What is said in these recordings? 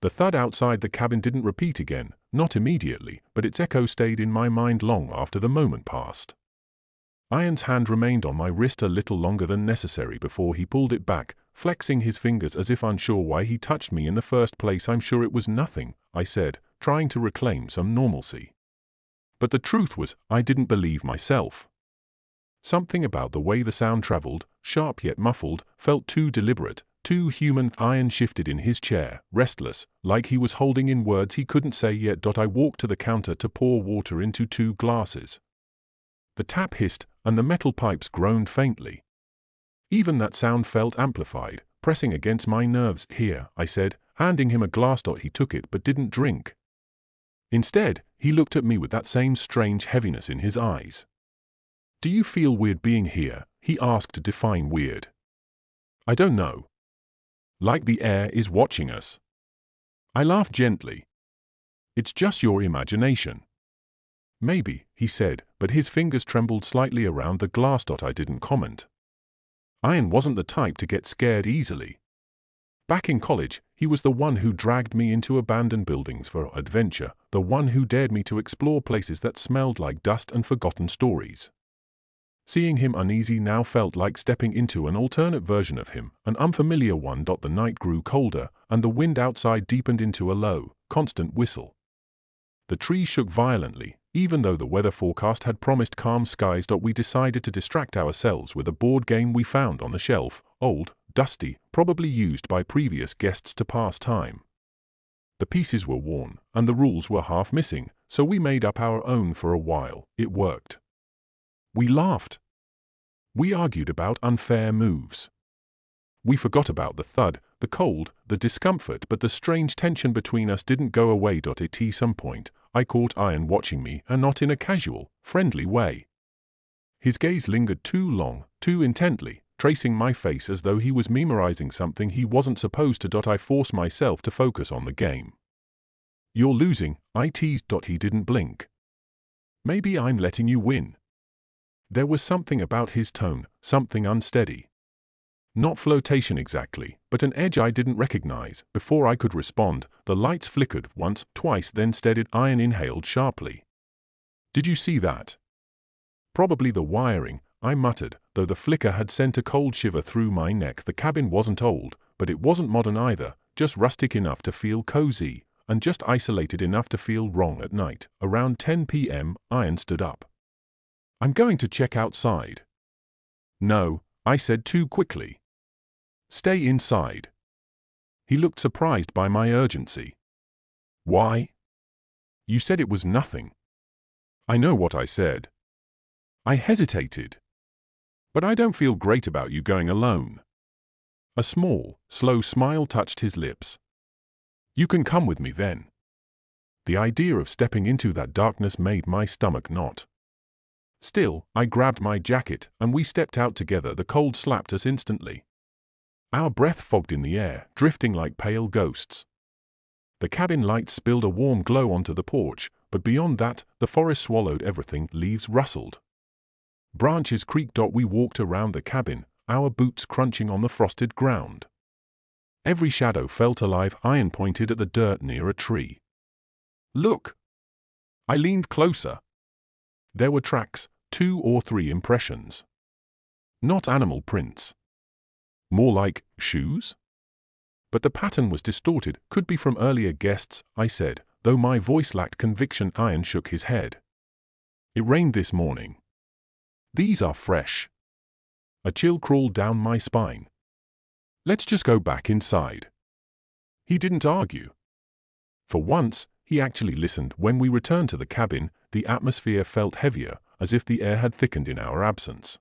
The thud outside the cabin didn't repeat again, not immediately, but its echo stayed in my mind long after the moment passed. Ian's hand remained on my wrist a little longer than necessary before he pulled it back, flexing his fingers as if unsure why he touched me in the first place. "I'm sure it was nothing," I said, trying to reclaim some normalcy. But the truth was, I didn't believe myself. Something about the way the sound traveled, sharp yet muffled, felt too deliberate, too human. Ian shifted in his chair, restless, like he was holding in words he couldn't say yet. I walked to the counter to pour water into 2 glasses. The tap hissed, and the metal pipes groaned faintly. Even that sound felt amplified, pressing against my nerves. "Here," I said, handing him a glass. He took it but didn't drink. Instead, he looked at me with that same strange heaviness in his eyes. "Do you feel weird being here?" he asked. "Define weird." "I don't know. Like the air is watching us." I laughed gently. "It's just your imagination." "Maybe," he said, but his fingers trembled slightly around the glass. I didn't comment. Ian wasn't the type to get scared easily. Back in college, he was the one who dragged me into abandoned buildings for adventure, the one who dared me to explore places that smelled like dust and forgotten stories. Seeing him uneasy now felt like stepping into an alternate version of him, an unfamiliar one. The night grew colder, and the wind outside deepened into a low, constant whistle. The trees shook violently, even though the weather forecast had promised calm skies. We decided to distract ourselves with a board game we found on the shelf, old, dusty, probably used by previous guests to pass time. The pieces were worn, and the rules were half missing, so we made up our own for a while. It worked. We laughed. We argued about unfair moves. We forgot about the thud, the cold, the discomfort, but the strange tension between us didn't go away. At some point, I caught Ian watching me, and not in a casual, friendly way. His gaze lingered too long, too intently, tracing my face as though he was memorizing something he wasn't supposed to. I forced myself to focus on the game. "You're losing," I teased. He didn't blink. "Maybe I'm letting you win." There was something about his tone, something unsteady. Not flotation exactly, but an edge I didn't recognize. Before I could respond, the lights flickered once, twice, then steadied. Ian inhaled sharply. "Did you see that?" "Probably the wiring," I muttered, though the flicker had sent a cold shiver through my neck. The cabin wasn't old, but it wasn't modern either, just rustic enough to feel cozy, and just isolated enough to feel wrong at night. Around 10 p.m., Ian stood up. "I'm going to check outside." "No," I said too quickly. "Stay inside." He looked surprised by my urgency. "Why?" "You said it was nothing." "I know what I said." I hesitated. "But I don't feel great about you going alone." A small, slow smile touched his lips. "You can come with me then." The idea of stepping into that darkness made my stomach knot. Still, I grabbed my jacket, and we stepped out together. The cold slapped us instantly. Our breath fogged in the air, drifting like pale ghosts. The cabin lights spilled a warm glow onto the porch, but beyond that, the forest swallowed everything. Leaves rustled. Branches creaked. We walked around the cabin, our boots crunching on the frosted ground. Every shadow felt alive. Ian pointed at the dirt near a tree. "Look!" I leaned closer. There were tracks, 2 or 3 impressions. Not animal prints. More like shoes? But the pattern was distorted. "Could be from earlier guests," I said, though my voice lacked conviction. Ian shook his head. "It rained this morning. These are fresh." A chill crawled down my spine. "Let's just go back inside." He didn't argue. For once, he actually listened. When we returned to the cabin, the atmosphere felt heavier, as if the air had thickened in our absence.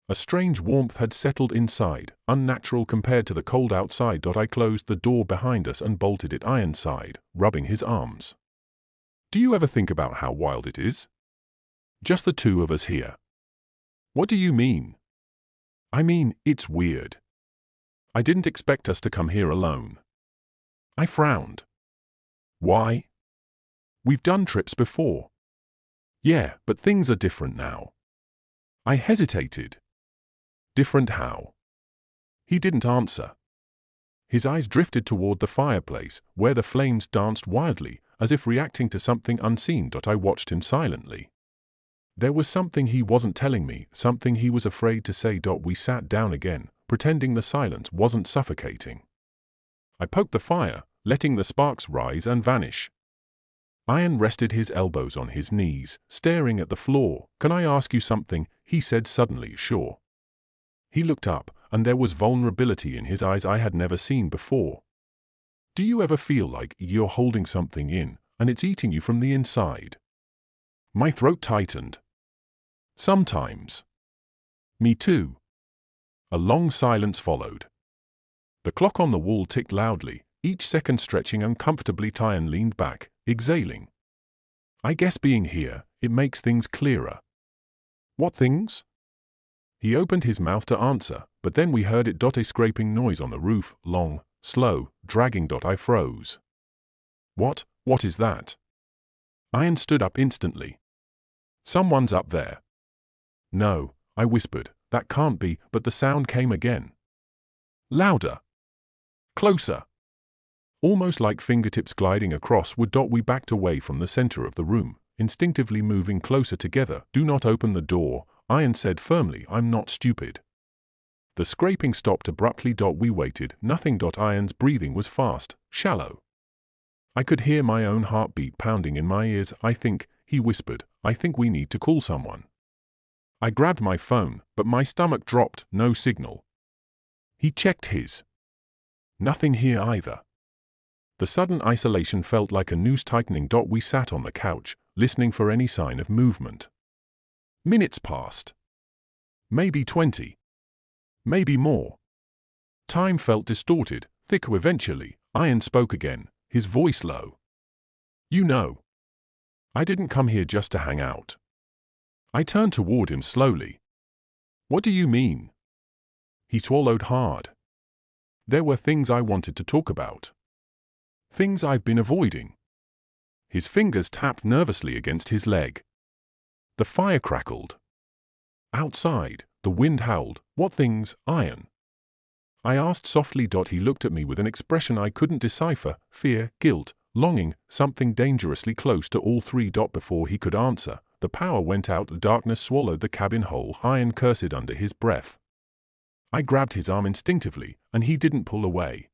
A strange warmth had settled inside, unnatural compared to the cold outside. I closed the door behind us and bolted it. Ian sighed, rubbing his arms. "Do you ever think about how wild it is? Just the 2 of us here." "What do you mean?" "I mean, it's weird. I didn't expect us to come here alone." I frowned. "Why?" "We've done trips before." "Yeah, but things are different now." I hesitated. "Different how?" He didn't answer. His eyes drifted toward the fireplace, where the flames danced wildly, as if reacting to something unseen. I watched him silently. There was something he wasn't telling me, something he was afraid to say. We sat down again, pretending the silence wasn't suffocating. I poked the fire, letting the sparks rise and vanish. Ian rested his elbows on his knees, staring at the floor. "Can I ask you something?" he said suddenly. "Sure." He looked up, and there was vulnerability in his eyes I had never seen before. "Do you ever feel like you're holding something in, and it's eating you from the inside?" My throat tightened. "Sometimes." "Me too." A long silence followed. The clock on the wall ticked loudly, each second stretching uncomfortably. Ian leaned back, exhaling. "I guess being here, it makes things clearer." "What things?" He opened his mouth to answer, but then we heard it. A scraping noise on the roof, long, slow, dragging. I froze. What is that?" Ian stood up instantly. "Someone's up there." "No," I whispered, "that can't be," but the sound came again. Louder. Closer. Almost like fingertips gliding across wood. We backed away from the center of the room, instinctively moving closer together. "Do not open the door," Ian said firmly. "I'm not stupid." The scraping stopped abruptly. We waited. Nothing. Ian's breathing was fast, shallow. I could hear my own heartbeat pounding in my ears. "I think," he whispered, "I think we need to call someone." I grabbed my phone, but my stomach dropped. No signal. He checked his. Nothing here either. The sudden isolation felt like a noose tightening. We sat on the couch, listening for any sign of movement. Minutes passed. Maybe 20. Maybe more. Time felt distorted, thick. Eventually, Ian spoke again, his voice low. "You know, I didn't come here just to hang out." I turned toward him slowly. "What do you mean?" He swallowed hard. "There were things I wanted to talk about. Things I've been avoiding." His fingers tapped nervously against his leg. The fire crackled. Outside, the wind howled. "What things, Ian?" I asked softly. He looked at me with an expression I couldn't decipher: fear, guilt, longing, something dangerously close to all three. Before he could answer, the power went out. The darkness swallowed the cabin whole. Ian cursed under his breath. I grabbed his arm instinctively, and he didn't pull away.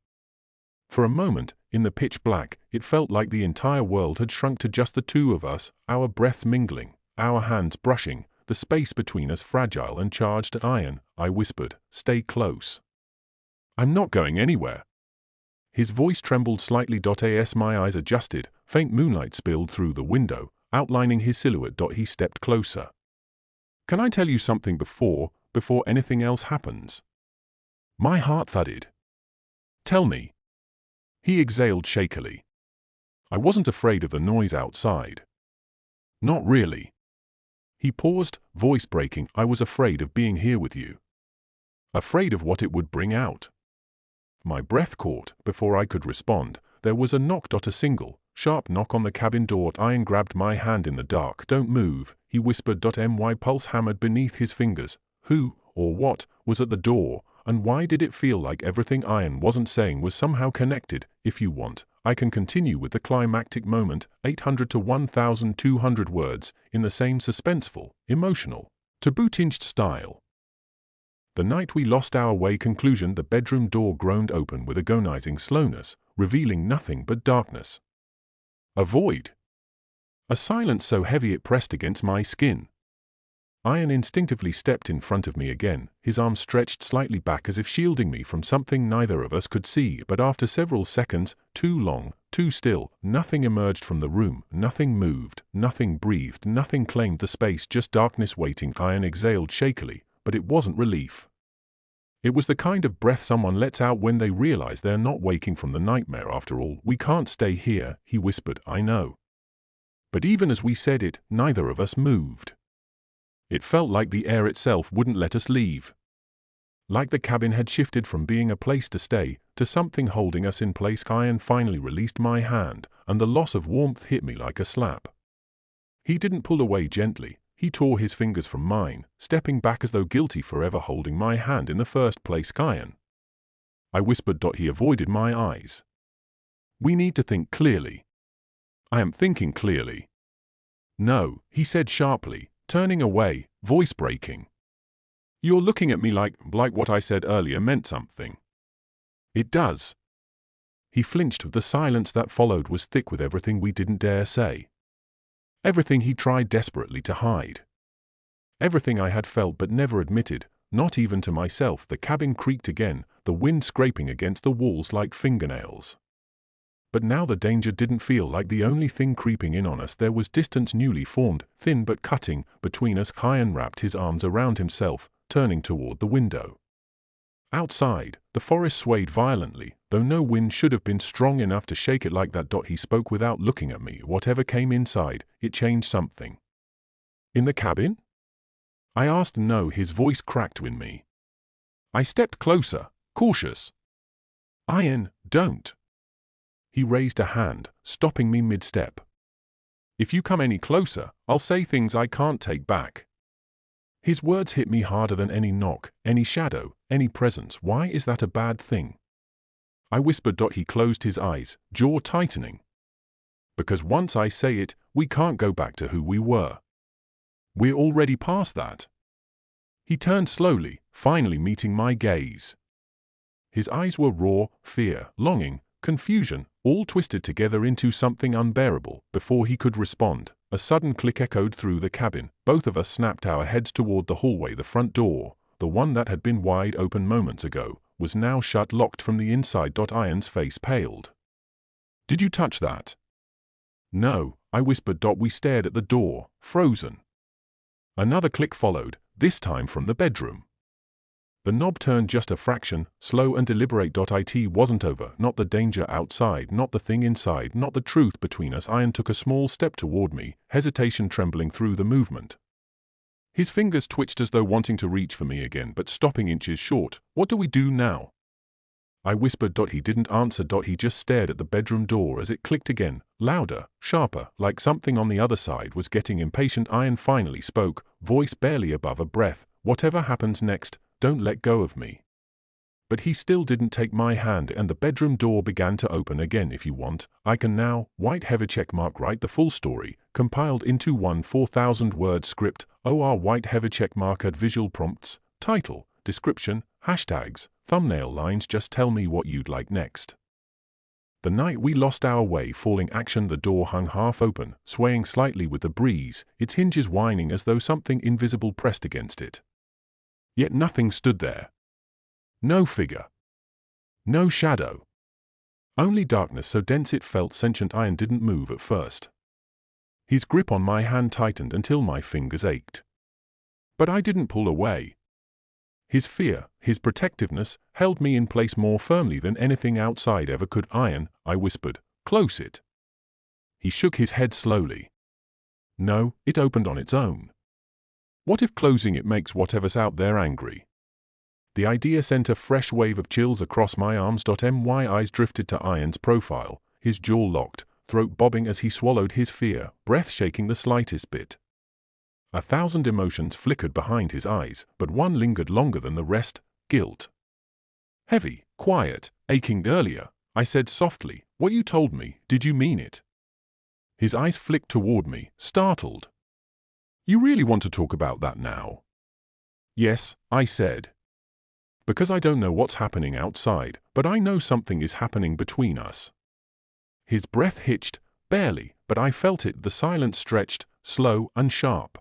For a moment, in the pitch black, it felt like the entire world had shrunk to just the two of us, our breaths mingling, our hands brushing, the space between us fragile and charged. "Ian," I whispered, "stay close. I'm not going anywhere." His voice trembled slightly. As my eyes adjusted, faint moonlight spilled through the window, outlining his silhouette. He stepped closer. "Can I tell you something before anything else happens?" My heart thudded. "Tell me." He exhaled shakily. "I wasn't afraid of the noise outside." "Not really." He paused, voice breaking. "I was afraid of being here with you. Afraid of what it would bring out." My breath caught. Before I could respond, there was a knock. A single, sharp knock on the cabin door. Ian grabbed my hand in the dark. "Don't move," he whispered. My pulse hammered beneath his fingers. Who, or what, was at the door, and why did it feel like everything Ian wasn't saying was somehow connected? If you want, I can continue with the climactic moment, 800 to 1,200 words, in the same suspenseful, emotional, taboo-tinged style. The night we lost our way. Conclusion: the bedroom door groaned open with agonizing slowness, revealing nothing but darkness. A void. A silence so heavy it pressed against my skin. Ian instinctively stepped in front of me again, his arm stretched slightly back as if shielding me from something neither of us could see. But after several seconds, too long, too still, nothing emerged from the room, nothing moved, nothing breathed, nothing claimed the space, just darkness waiting. Ian exhaled shakily, but it wasn't relief. It was the kind of breath someone lets out when they realize they're not waking from the nightmare after all. "We can't stay here," he whispered. "I know." But even as we said it, neither of us moved. It felt like the air itself wouldn't let us leave. Like the cabin had shifted from being a place to stay, to something holding us in place. Ian finally released my hand, and the loss of warmth hit me like a slap. He didn't pull away gently. He tore his fingers from mine, stepping back as though guilty for ever holding my hand in the first place. "Ian, I whispered. He avoided my eyes. We need to think clearly. I am thinking clearly. No, he said sharply, turning away, voice breaking. You're looking at me like what I said earlier meant something. It does. He flinched. The silence that followed was thick with everything we didn't dare say. Everything he tried desperately to hide. Everything I had felt but never admitted, not even to myself. The cabin creaked again, the wind scraping against the walls like fingernails. But now the danger didn't feel like the only thing creeping in on us. There was distance newly formed, thin but cutting, between us. Ian wrapped his arms around himself, turning toward the window. Outside, the forest swayed violently, though no wind should have been strong enough to shake it like that. He spoke without looking at me. Whatever came inside, it changed something. In the cabin? I asked. No, his voice cracked in me. I stepped closer, cautious. Ian, don't. He raised a hand, stopping me mid-step. If you come any closer, I'll say things I can't take back. His words hit me harder than any knock, any shadow, any presence. Why is that a bad thing? I whispered. He closed his eyes, jaw tightening. Because once I say it, we can't go back to who we were. We're already past that. He turned slowly, finally meeting my gaze. His eyes were raw, fear, longing, confusion, all twisted together into something unbearable. Before he could respond, a sudden click echoed through the cabin. Both of us snapped our heads toward the hallway. The front door, the one that had been wide open moments ago, was now shut, locked from the inside. Ian's face paled. Did you touch that? No, I whispered. We stared at the door, frozen. Another click followed, this time from the bedroom. The knob turned just a fraction, slow and deliberate. It wasn't over, not the danger outside, not the thing inside, not the truth between us. Ian took a small step toward me, hesitation trembling through the movement. His fingers twitched as though wanting to reach for me again, but stopping inches short. What do we do now? I whispered. He didn't answer. He just stared at the bedroom door as it clicked again, louder, sharper, like something on the other side was getting impatient. Ian finally spoke, voice barely above a breath. Whatever happens next, don't let go of me. But he still didn't take my hand, and the bedroom door began to open again. If you want, I can now, white heavy checkmark, write the full story, compiled into one 4,000-word script. White heavy checkmark, add visual prompts, title, description, hashtags, thumbnail lines. Just tell me what you'd like next. The night we lost our way, falling action. The door hung half open, swaying slightly with the breeze, its hinges whining as though something invisible pressed against it. Yet nothing stood there. No figure. No shadow. Only darkness so dense it felt sentient. Ian didn't move at first. His grip on my hand tightened until my fingers ached. But I didn't pull away. His fear, his protectiveness, held me in place more firmly than anything outside ever could. Ian, I whispered, close it. He shook his head slowly. No, it opened on its own. What if closing it makes whatever's out there angry? The idea sent a fresh wave of chills across my arms. My eyes drifted to Ian's profile, his jaw locked, throat bobbing as he swallowed his fear, breath shaking the slightest bit. 1,000 emotions flickered behind his eyes, but one lingered longer than the rest: guilt. Heavy, quiet, aching. Earlier, I said softly, what you told me, did you mean it? His eyes flicked toward me, startled. You really want to talk about that now? Yes, I said. Because I don't know what's happening outside, but I know something is happening between us. His breath hitched, barely, but I felt it. The silence stretched, slow and sharp.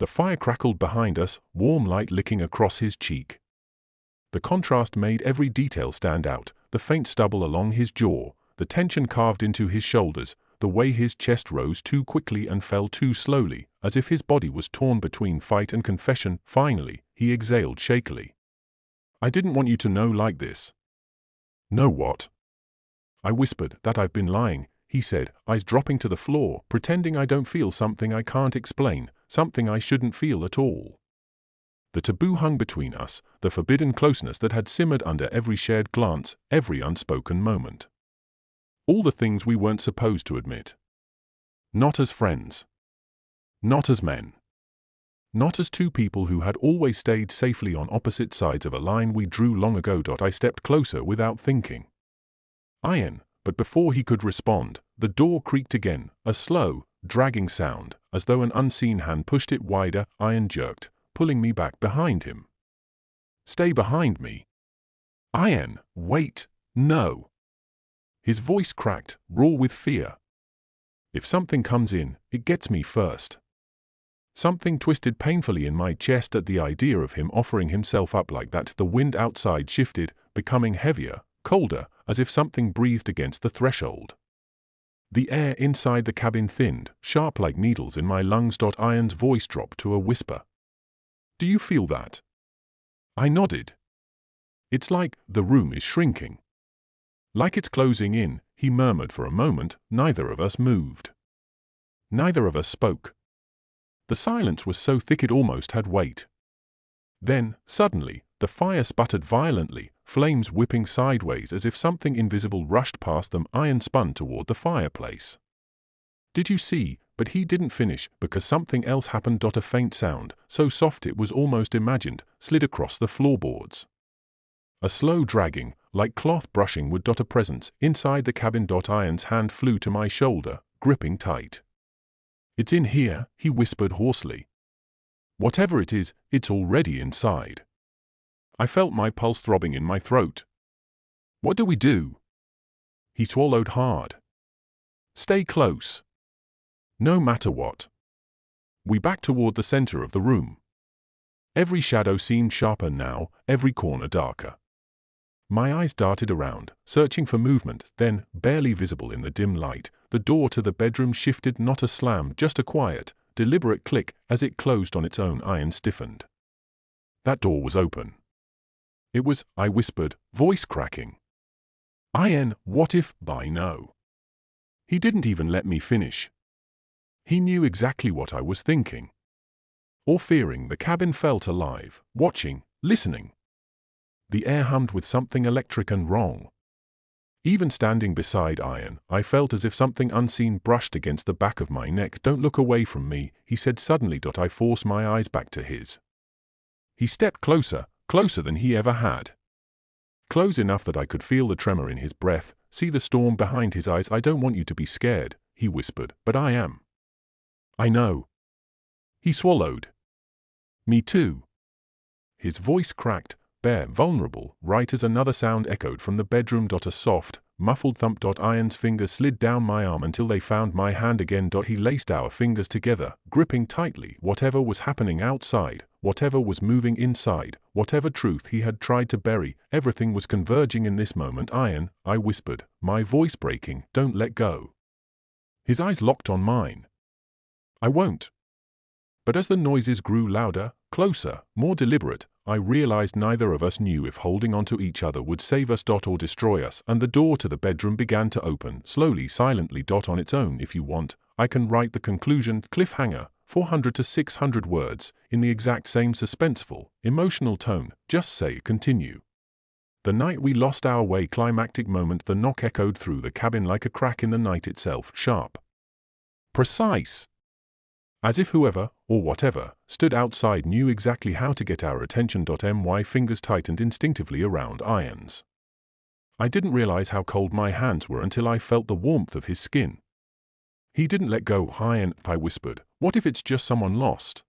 The fire crackled behind us, warm light licking across his cheek. The contrast made every detail stand out, the faint stubble along his jaw, the tension carved into his shoulders, the way his chest rose too quickly and fell too slowly, as if his body was torn between fight and confession. Finally, he exhaled shakily. I didn't want you to know like this. Know what? I whispered. That I've been lying, he said, eyes dropping to the floor, pretending I don't feel something I can't explain, something I shouldn't feel at all. The taboo hung between us, the forbidden closeness that had simmered under every shared glance, every unspoken moment. All the things we weren't supposed to admit. Not as friends. Not as men. not as two people who had always stayed safely on opposite sides of a line we drew long ago. I stepped closer without thinking. Ian, but before he could respond, the door creaked again, a slow, dragging sound, as though an unseen hand pushed it wider. Ian jerked, pulling me back behind him. Stay behind me. Ian, wait, no. His voice cracked, raw with fear. If something comes in, it gets me first. Something twisted painfully in my chest at the idea of him offering himself up like that. The wind outside shifted, becoming heavier, colder, as if something breathed against the threshold. The air inside the cabin thinned, sharp like needles in my lungs. Ian's voice dropped to a whisper. Do you feel that? I nodded. It's like the room is shrinking. Like it's closing in, he murmured. For a moment, neither of us moved. Neither of us spoke. The silence was so thick it almost had weight. Then, suddenly, the fire sputtered violently, flames whipping sideways as if something invisible rushed past them. Ian spun toward the fireplace. Did you see? But he didn't finish, because something else happened. A faint sound, so soft it was almost imagined, slid across the floorboards. A slow dragging, like cloth brushing would. A presence inside the cabin. Ian's hand flew to my shoulder, gripping tight. It's in here, he whispered hoarsely. Whatever it is, it's already inside. I felt my pulse throbbing in my throat. What do we do? He swallowed hard. Stay close. No matter what. We backed toward the center of the room. Every shadow seemed sharper now, every corner darker. My eyes darted around, searching for movement. Then, barely visible in the dim light, the door to the bedroom shifted. Not a slam, just a quiet, deliberate click. As it closed on its own, Ian stiffened. That door was open. It was, I whispered, voice cracking. Ian, what if, I know. He didn't even let me finish. He knew exactly what I was thinking. Or fearing. The cabin felt alive, watching, listening. The air hummed with something electric and wrong. Even standing beside Ian, I felt as if something unseen brushed against the back of my neck. Don't look away from me, he said suddenly. I forced my eyes back to his. He stepped closer, closer than he ever had. Close enough that I could feel the tremor in his breath, see the storm behind his eyes. I don't want you to be scared, he whispered, but I am. I know. He swallowed. Me too. His voice cracked, bare, vulnerable, right as another sound echoed from the bedroom. A soft, muffled thump. Ian's fingers slid down my arm until they found my hand again. He laced our fingers together, gripping tightly. Whatever was happening outside, whatever was moving inside, whatever truth he had tried to bury, everything was converging in this moment. Ian, I whispered, my voice breaking, don't let go. His eyes locked on mine. I won't. But as the noises grew louder, closer, more deliberate, I realized neither of us knew if holding onto each other would save us. Or destroy us, and the door to the bedroom began to open, slowly, silently. On its own. If you want, I can write the conclusion, cliffhanger, 400 to 600 words, in the exact same suspenseful, emotional tone. Just say continue. The night we lost our way. Climactic moment. The knock echoed through the cabin like a crack in the night itself, sharp. Precise. As if whoever, or whatever, stood outside knew exactly how to get our attention. My fingers tightened instinctively around Ian's. I didn't realize how cold my hands were until I felt the warmth of his skin. He didn't let go. Ian, I whispered, what if it's just someone lost?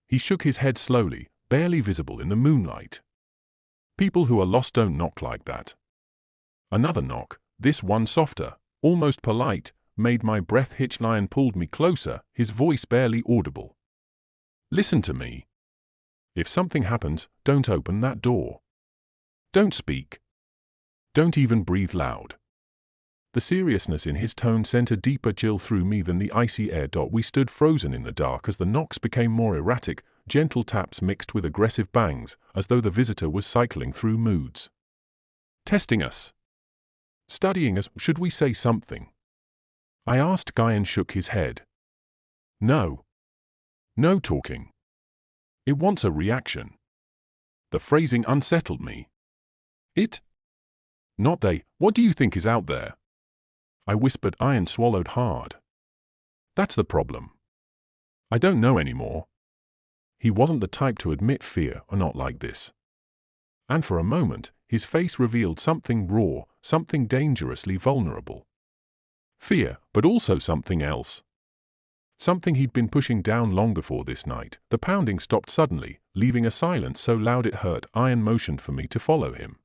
He shook his head slowly, barely visible in the moonlight. People who are lost don't knock like that. Another knock, this one softer, almost polite, made my breath hitch. Ian pulled me closer, his voice barely audible. Listen to me. If something happens, don't open that door. Don't speak. Don't even breathe loud. The seriousness in his tone sent a deeper chill through me than the icy air. We stood frozen in the dark as the knocks became more erratic, gentle taps mixed with aggressive bangs, as though the visitor was cycling through moods. Testing us. Studying us. Should we say something? I asked. Ian shook his head. No. No talking. It wants a reaction. The phrasing unsettled me. It? Not they. What do you think is out there? I whispered. Ian swallowed hard. That's the problem. I don't know anymore. He wasn't the type to admit fear or not like this. And for a moment, his face revealed something raw, something dangerously vulnerable. Fear, but also something else. Something he'd been pushing down long before this night. The pounding stopped suddenly, leaving a silence so loud it hurt. Ian motioned for me to follow him.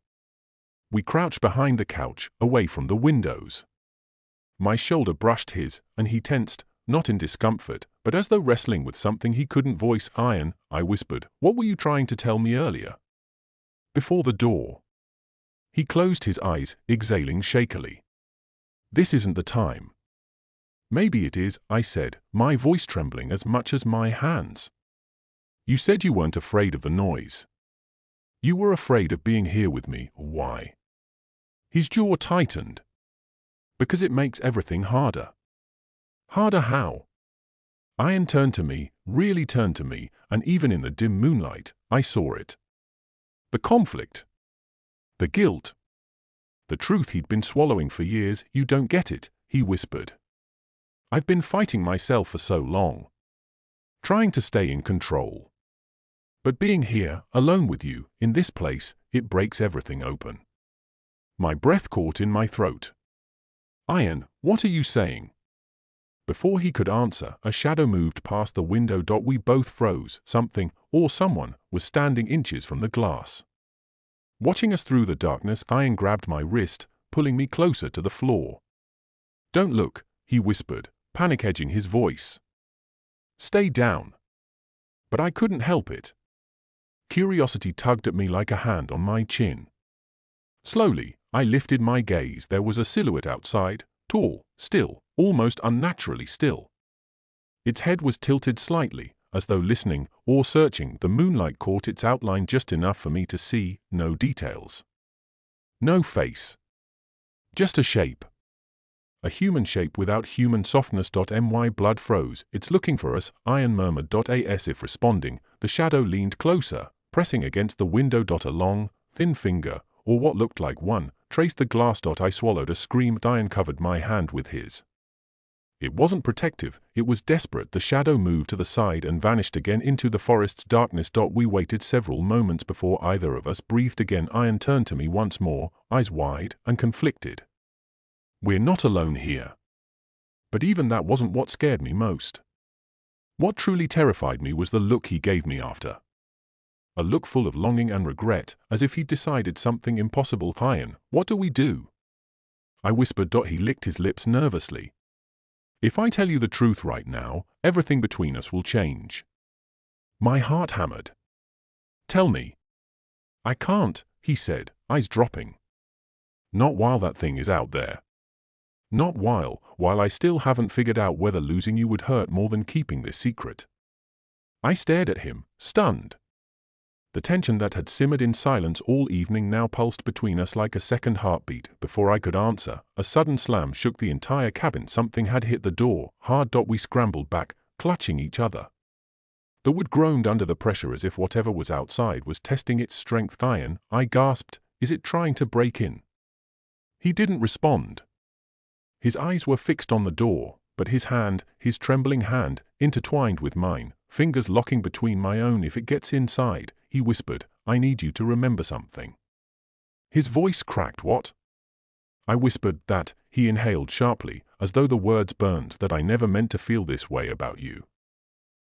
We crouched behind the couch, away from the windows. My shoulder brushed his, and he tensed, not in discomfort, but as though wrestling with something he couldn't voice. Ian, I whispered, what were you trying to tell me earlier? Before the door. He closed his eyes, exhaling shakily. This isn't the time. Maybe it is, I said, my voice trembling as much as my hands. You said you weren't afraid of the noise. You were afraid of being here with me. Why? His jaw tightened. Because it makes everything harder. Harder how? Ian turned to me, really turned to me, and even in the dim moonlight, I saw it. The conflict. The guilt. The truth he'd been swallowing for years. You don't get it, he whispered. I've been fighting myself for so long. Trying to stay in control. But being here, alone with you, in this place, it breaks everything open. My breath caught in my throat. Ian, what are you saying? Before he could answer, a shadow moved past the window. We both froze. Something, or someone, was standing inches from the glass. Watching us through the darkness, Ian grabbed my wrist, pulling me closer to the floor. Don't look, he whispered, panic edging his voice. Stay down. But I couldn't help it. Curiosity tugged at me like a hand on my chin. Slowly, I lifted my gaze. There was a silhouette outside, tall, still, almost unnaturally still. Its head was tilted slightly, as though listening or searching. The moonlight caught its outline just enough for me to see, no details. No face. Just a shape. A human shape without human softness. My blood froze. It's looking for us, Ian murmured. As if responding, the shadow leaned closer, pressing against the window. A long, thin finger, or what looked like one, traced the glass. I swallowed a scream. Ian covered my hand with his. It wasn't protective, it was desperate. The shadow moved to the side and vanished again into the forest's darkness. We waited several moments before either of us breathed again. Ian turned to me once more, eyes wide and conflicted. We're not alone here. But even that wasn't what scared me most. What truly terrified me was the look he gave me after. A look full of longing and regret, as if he'd decided something impossible. Ian, what do we do? I whispered. He licked his lips nervously. If I tell you the truth right now, everything between us will change. My heart hammered. Tell me. I can't, he said, eyes dropping. Not while that thing is out there. Not while I still haven't figured out whether losing you would hurt more than keeping this secret. I stared at him, stunned. The tension that had simmered in silence all evening now pulsed between us like a second heartbeat. Before I could answer, a sudden slam shook the entire cabin. Something had hit the door, hard. We scrambled back, clutching each other. The wood groaned under the pressure as if whatever was outside was testing its strength. Ian, I gasped, is it trying to break in? He didn't respond. His eyes were fixed on the door, but his hand, his trembling hand, intertwined with mine, fingers locking between my own. If it gets inside, he whispered, I need you to remember something. His voice cracked. What? I whispered that. He inhaled sharply, as though the words burned. That I never meant to feel this way about you.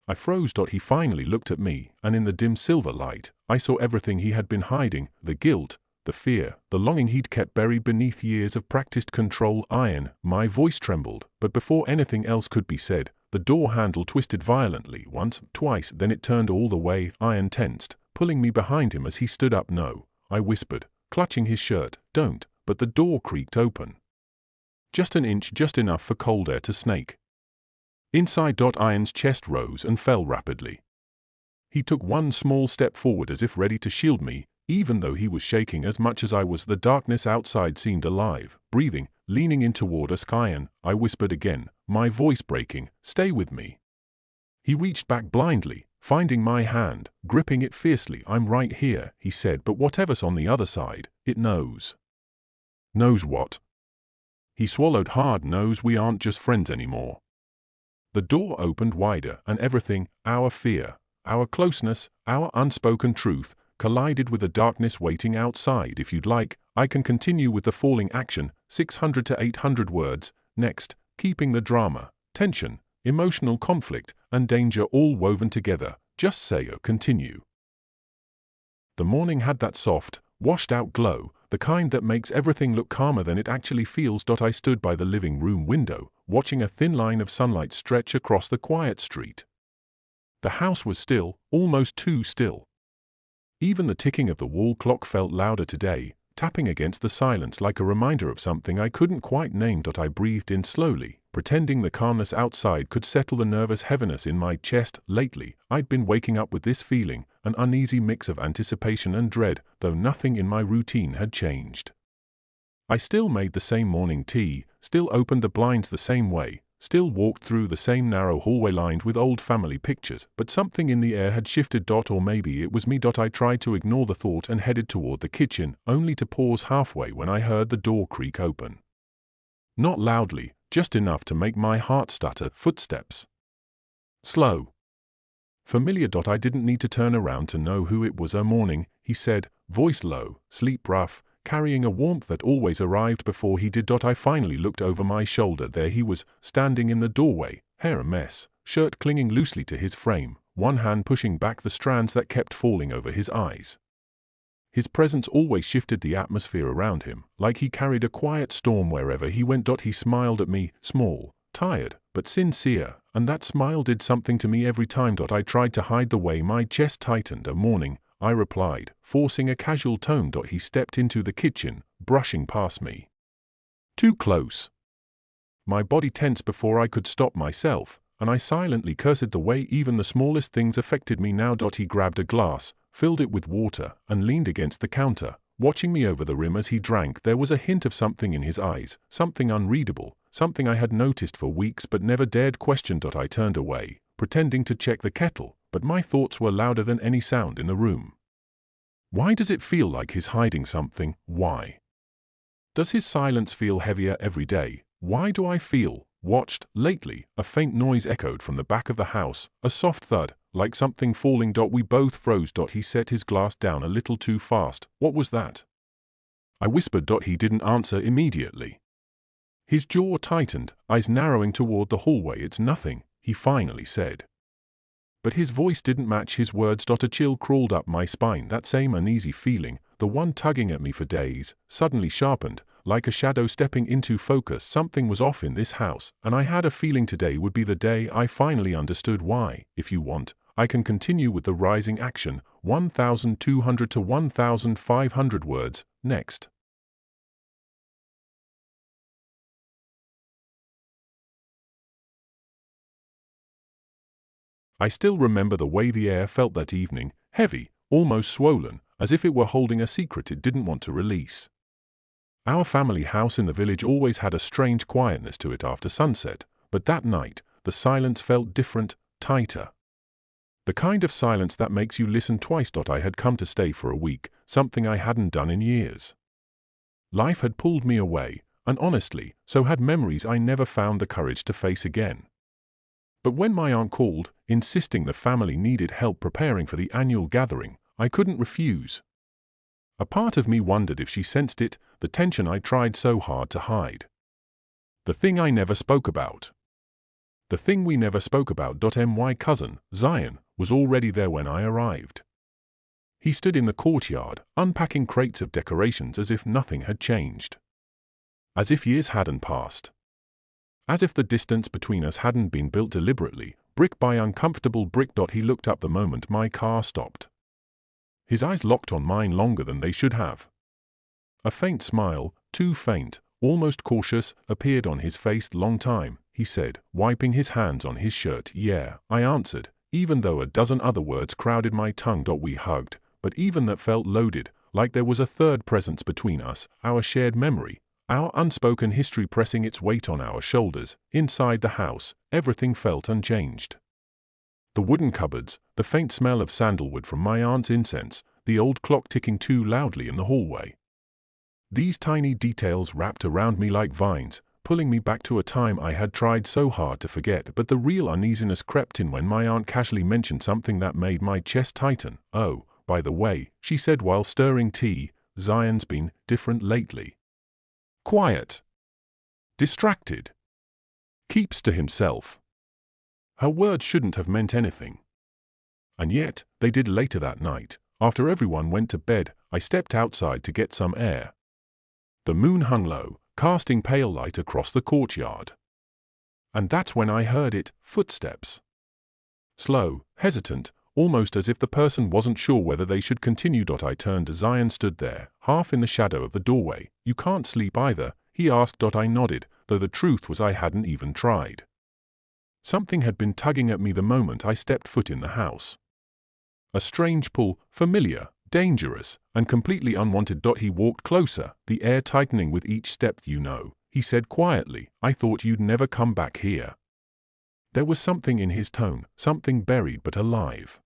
I froze. He finally looked at me, and in the dim silver light, I saw everything he had been hiding, the guilt, the fear, the longing he'd kept buried beneath years of practiced control. Ian, my voice trembled, but before anything else could be said, the door handle twisted violently once, twice, then it turned all the way. Ian tensed, pulling me behind him as he stood up. No, I whispered, clutching his shirt, don't, but the door creaked open. Just an inch, just enough for cold air to snake. Inside. Ian's chest rose and fell rapidly. He took one small step forward as if ready to shield me, even though he was shaking as much as I was. The darkness outside seemed alive, breathing, leaning in toward us. Ian, I whispered again, my voice breaking, stay with me. He reached back blindly, finding my hand, gripping it fiercely. I'm right here, he said, but whatever's on the other side, it knows. Knows what? He swallowed hard. Knows we aren't just friends anymore. The door opened wider, and everything, our fear, our closeness, our unspoken truth, collided with the darkness waiting outside. If you'd like, I can continue with the falling action, 600 to 800 words, next, keeping the drama, tension, emotional conflict, and danger all woven together. Just say or continue. The morning had that soft, washed-out glow, the kind that makes everything look calmer than it actually feels. I stood by the living room window, watching a thin line of sunlight stretch across the quiet street. The house was still, almost too still. Even the ticking of the wall clock felt louder today, tapping against the silence like a reminder of something I couldn't quite name. I breathed in slowly, pretending the calmness outside could settle the nervous heaviness in my chest. Lately, I'd been waking up with this feeling, an uneasy mix of anticipation and dread, though nothing in my routine had changed. I still made the same morning tea, still opened the blinds the same way, still walked through the same narrow hallway lined with old family pictures, but something in the air had shifted. Or maybe it was me. I tried to ignore the thought and headed toward the kitchen, only to pause halfway when I heard the door creak open. Not loudly, just enough to make my heart stutter. Footsteps. Slow. Familiar. I didn't need to turn around to know who it was. Morning, he said, voice low, sleep rough, carrying a warmth that always arrived before he did. I finally looked over my shoulder. There he was, standing in the doorway, hair a mess, shirt clinging loosely to his frame, one hand pushing back the strands that kept falling over his eyes. His presence always shifted the atmosphere around him, like he carried a quiet storm wherever he went. He smiled at me, small, tired, but sincere, and that smile did something to me every time. I tried to hide the way my chest tightened. Morning, I replied, forcing a casual tone. He stepped into the kitchen, brushing past me. Too close. My body tensed before I could stop myself, and I silently cursed the way even the smallest things affected me now. He grabbed a glass, filled it with water, and leaned against the counter, watching me over the rim as he drank. There was a hint of something in his eyes, something unreadable, something I had noticed for weeks but never dared question. I turned away, pretending to check the kettle, but my thoughts were louder than any sound in the room. Why does it feel like he's hiding something? Why? Does his silence feel heavier every day? Why do I feel watched? Lately, a faint noise echoed from the back of the house, a soft thud, like something falling. We both froze. He set his glass down a little too fast. What was that? I whispered. He didn't answer immediately. His jaw tightened, eyes narrowing toward the hallway. It's nothing, he finally said. But his voice didn't match his words. A chill crawled up my spine. That same uneasy feeling, the one tugging at me for days, suddenly sharpened, like a shadow stepping into focus. Something was off in this house, and I had a feeling today would be the day I finally understood why. If you want, I can continue with the rising action, 1,200 to 1,500 words, next. I still remember the way the air felt that evening, heavy, almost swollen, as if it were holding a secret it didn't want to release. Our family house in the village always had a strange quietness to it after sunset, but that night, the silence felt different, tighter. The kind of silence that makes you listen twice. I had come to stay for a week, something I hadn't done in years. Life had pulled me away, and honestly, so had memories I never found the courage to face again. But when my aunt called, insisting the family needed help preparing for the annual gathering, I couldn't refuse. A part of me wondered if she sensed it, the tension I tried so hard to hide. The thing I never spoke about. The thing we never spoke about. My cousin, Zion, was already there when I arrived. He stood in the courtyard, unpacking crates of decorations as if nothing had changed. As if years hadn't passed. As if the distance between us hadn't been built deliberately, brick by uncomfortable brick. He looked up the moment my car stopped. His eyes locked on mine longer than they should have. A faint smile, too faint, almost cautious, appeared on his face. Long time, he said, wiping his hands on his shirt. Yeah, I answered, even though a dozen other words crowded my tongue. We hugged, but even that felt loaded, like there was a third presence between us, our shared memory. Our unspoken history pressing its weight on our shoulders. Inside the house, everything felt unchanged. The wooden cupboards, the faint smell of sandalwood from my aunt's incense, the old clock ticking too loudly in the hallway. These tiny details wrapped around me like vines, pulling me back to a time I had tried so hard to forget, but the real uneasiness crept in when my aunt casually mentioned something that made my chest tighten. "Oh, by the way," she said while stirring tea, "Zion's been different lately. Quiet. Distracted. Keeps to himself." Her words shouldn't have meant anything. And yet, they did. Later that night, after everyone went to bed, I stepped outside to get some air. The moon hung low, casting pale light across the courtyard. And that's when I heard it, footsteps. Slow, hesitant, almost as if the person wasn't sure whether they should continue. I turned. Zion stood there, half in the shadow of the doorway. "You can't sleep either?" he asked. I nodded, though the truth was I hadn't even tried. Something had been tugging at me the moment I stepped foot in the house. A strange pull, familiar, dangerous, and completely unwanted. He walked closer, the air tightening with each step. "You know," he said quietly, "I thought you'd never come back here." There was something in his tone, something buried but alive.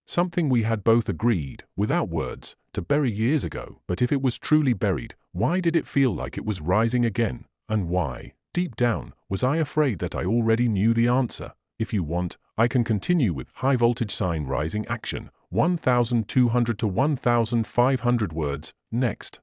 Something we had both agreed, without words, to bury years ago. But if it was truly buried, why did it feel like it was rising again? And why, deep down, was I afraid that I already knew the answer? If you want, I can continue with high voltage sign rising action, 1,200 to 1,500 words, next.